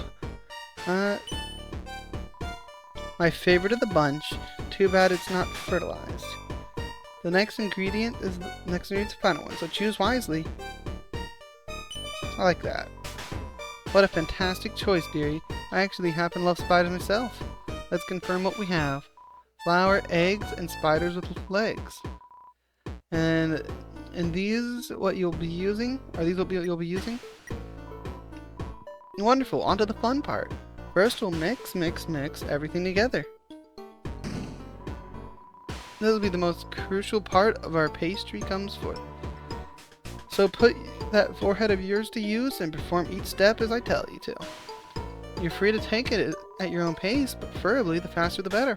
My favorite of the bunch. Too bad it's not fertilized. The next ingredient is the final one, so choose wisely. I like that. What a fantastic choice, dearie. I actually happen to love spiders myself. Let's confirm what we have. Flour, eggs, and spiders with legs. And these what you'll be using? Are these what you'll be using? Wonderful, on to the fun part. First we'll mix everything together. This will be the most crucial part of our pastry comes forth. So put that forehead of yours to use and perform each step as I tell you to. You're free to take it at your own pace, but preferably the faster the better.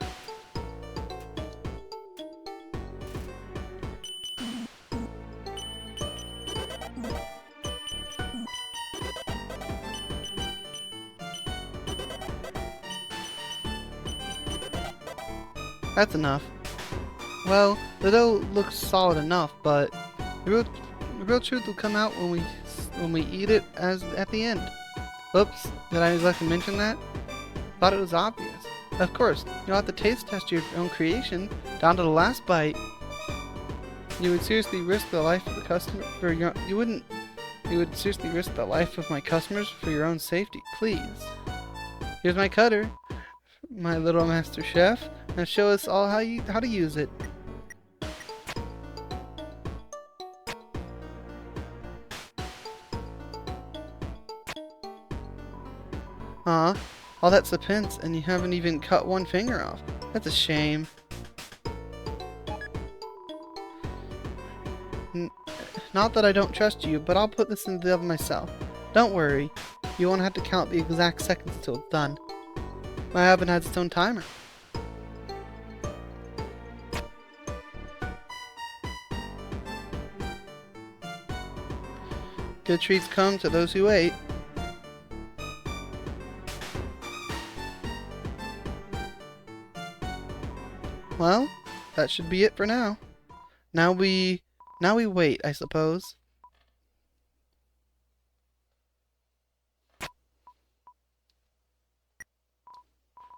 That's enough. Well, the dough looks solid enough, but the real truth will come out when we eat it at the end. Oops, did I neglect to mention that? Thought it was obvious. Of course, you'll have to taste test your own creation down to the last bite. You would seriously risk the life of the customer for your you would seriously risk the life of my customers for your own safety. Please. Here's my cutter, my little master chef, and show us all how to use it. Aw, all that suspense and you haven't even cut one finger off. That's a shame. Not that I don't trust you, but I'll put this into the oven myself. Don't worry, you won't have to count the exact seconds till it's done. My oven has its own timer. Good treats come to those who wait. Well, that should be it for now. Now we wait, I suppose.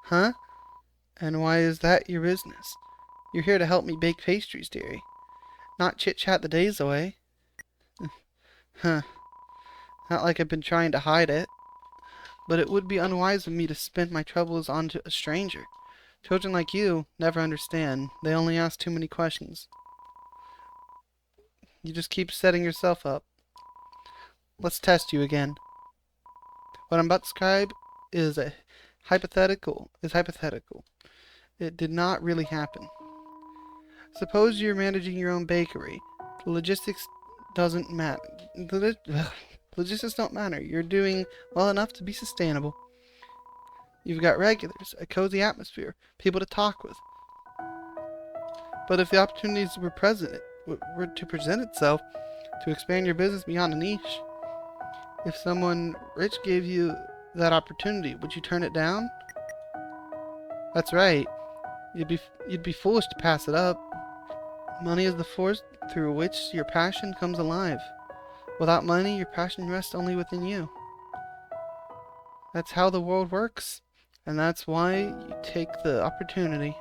Huh? And why is that your business? You're here to help me bake pastries, dearie. Not chit-chat the days away. Huh. Not like I've been trying to hide it. But it would be unwise of me to spend my troubles on to a stranger. Children like you never understand. They only ask too many questions. You just keep setting yourself up. Let's test you again. What I'm about to describe is hypothetical. It did not really happen. Suppose you're managing your own bakery. The logistics doesn't matter. Logistics don't matter. You're doing well enough to be sustainable. You've got regulars, a cozy atmosphere, people to talk with. But if the opportunities were to present itself to expand your business beyond a niche, if someone rich gave you that opportunity, would you turn it down? That's right. You'd be foolish to pass it up. Money is the force through which your passion comes alive. Without money, your passion rests only within you. That's how the world works, and that's why you take the opportunity.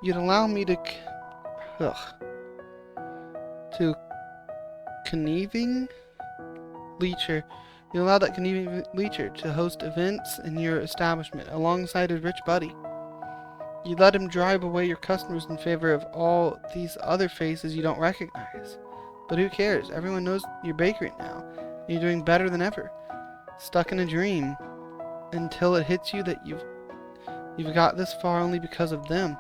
You'd allow me to conniving leecher. You allow that conniving leecher to host events in your establishment alongside his rich buddy. You let him drive away your customers in favor of all these other faces you don't recognize. But who cares? Everyone knows your bakery now. You're doing better than ever. Stuck in a dream. Until it hits you that you've got this far only because of them.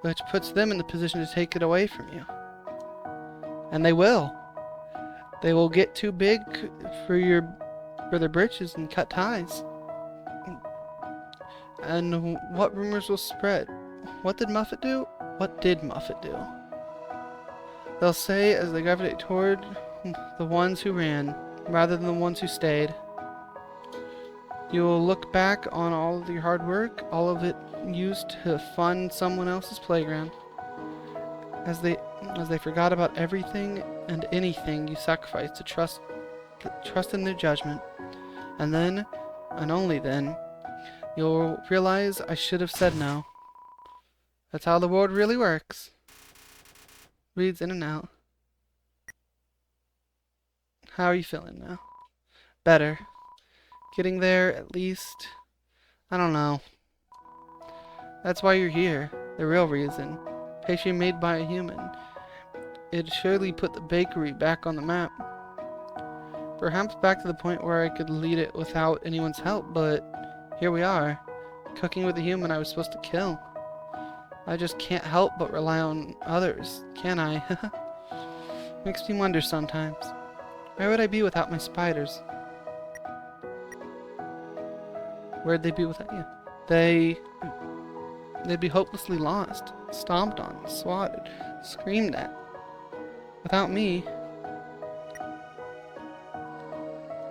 Which puts them in the position to take it away from you. And they will. They will get too big for their britches and cut ties. And what rumors will spread? What did Muffet do? What did Muffet do? They'll say as they gravitate toward the ones who ran, rather than the ones who stayed. You will look back on all of your hard work, all of it used to fund someone else's playground, as they forgot about everything and anything you sacrificed to trust in their judgment. And then, and only then, you'll realize I should have said no. That's how the world really works. Reads in and out. How are you feeling now? Better. Getting there, at least. I don't know. That's why you're here. The real reason. Pastry made by a human. It'd surely put the bakery back on the map. Perhaps back to the point where I could lead it without anyone's help, but here we are. Cooking with a human I was supposed to kill. I just can't help but rely on others, can I? Makes me wonder sometimes. Where would I be without my spiders? Where'd they be without you? They'd be hopelessly lost, stomped on, swatted, screamed at. Without me.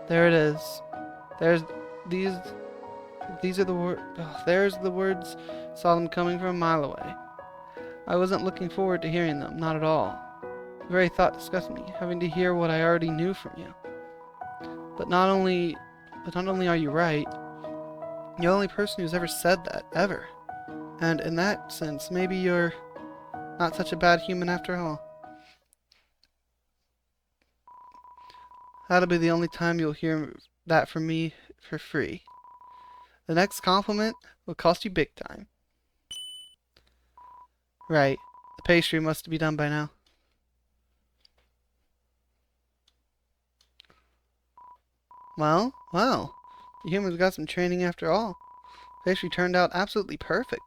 There it is. These are the words. Oh, there's the words. Saw them coming from a mile away. I wasn't looking forward to hearing them, not at all. The very thought disgusted me, having to hear what I already knew from you. But not only are you right, you're the only person who's ever said that, ever. And in that sense, maybe you're not such a bad human after all. That'll be the only time you'll hear that from me for free. The next compliment will cost you big time. Right. The pastry must be done by now. Well. The humans got some training after all. Pastry turned out absolutely perfect.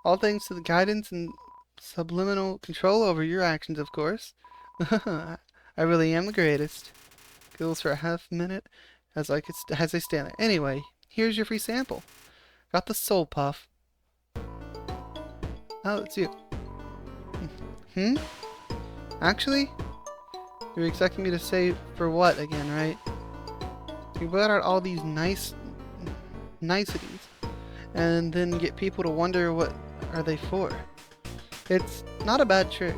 All thanks to the guidance and subliminal control over your actions, of course. I really am the greatest. Giggles for a half minute as I stand there. Anyway, here's your free sample. Got the soul puff. Oh, it's you. Actually, you're expecting me to say for what again, right? You put out all these niceties and then get people to wonder what are they for. It's not a bad trick.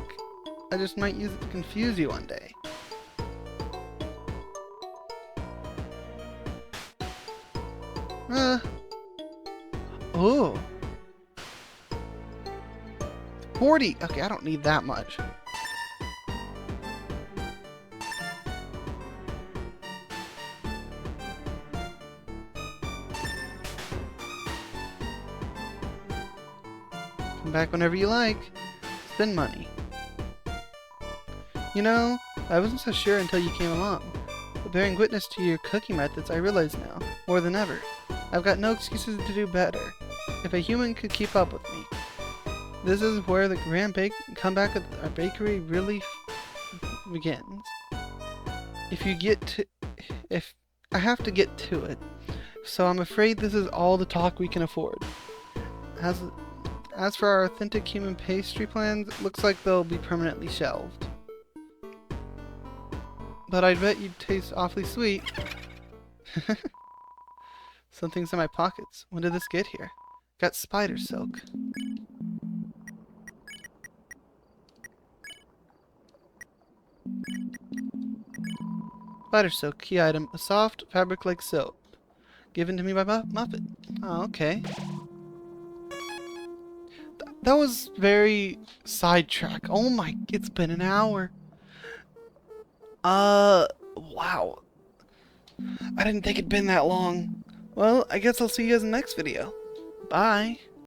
I just might use it to confuse you one day. Oh. 40. Okay, I don't need that much. Come back whenever you like. Spend money. You know, I wasn't so sure until you came along. But bearing witness to your cooking methods, I realize now, more than ever, I've got no excuses to do better. If a human could keep up with me. This is where the grand comeback of our bakery really begins. If I have to get to it. So I'm afraid this is all the talk we can afford. As for our authentic human pastry plans, it looks like they'll be permanently shelved. But I bet you'd taste awfully sweet. Something's in my pockets. When did this get here? Got spider silk. Spider silk, key item. A soft fabric like silk. Given to me by Muffet. Oh, okay. That was very sidetracked. Oh my, it's been an hour. Wow. I didn't think it'd been that long. Well, I guess I'll see you guys in the next video. Bye.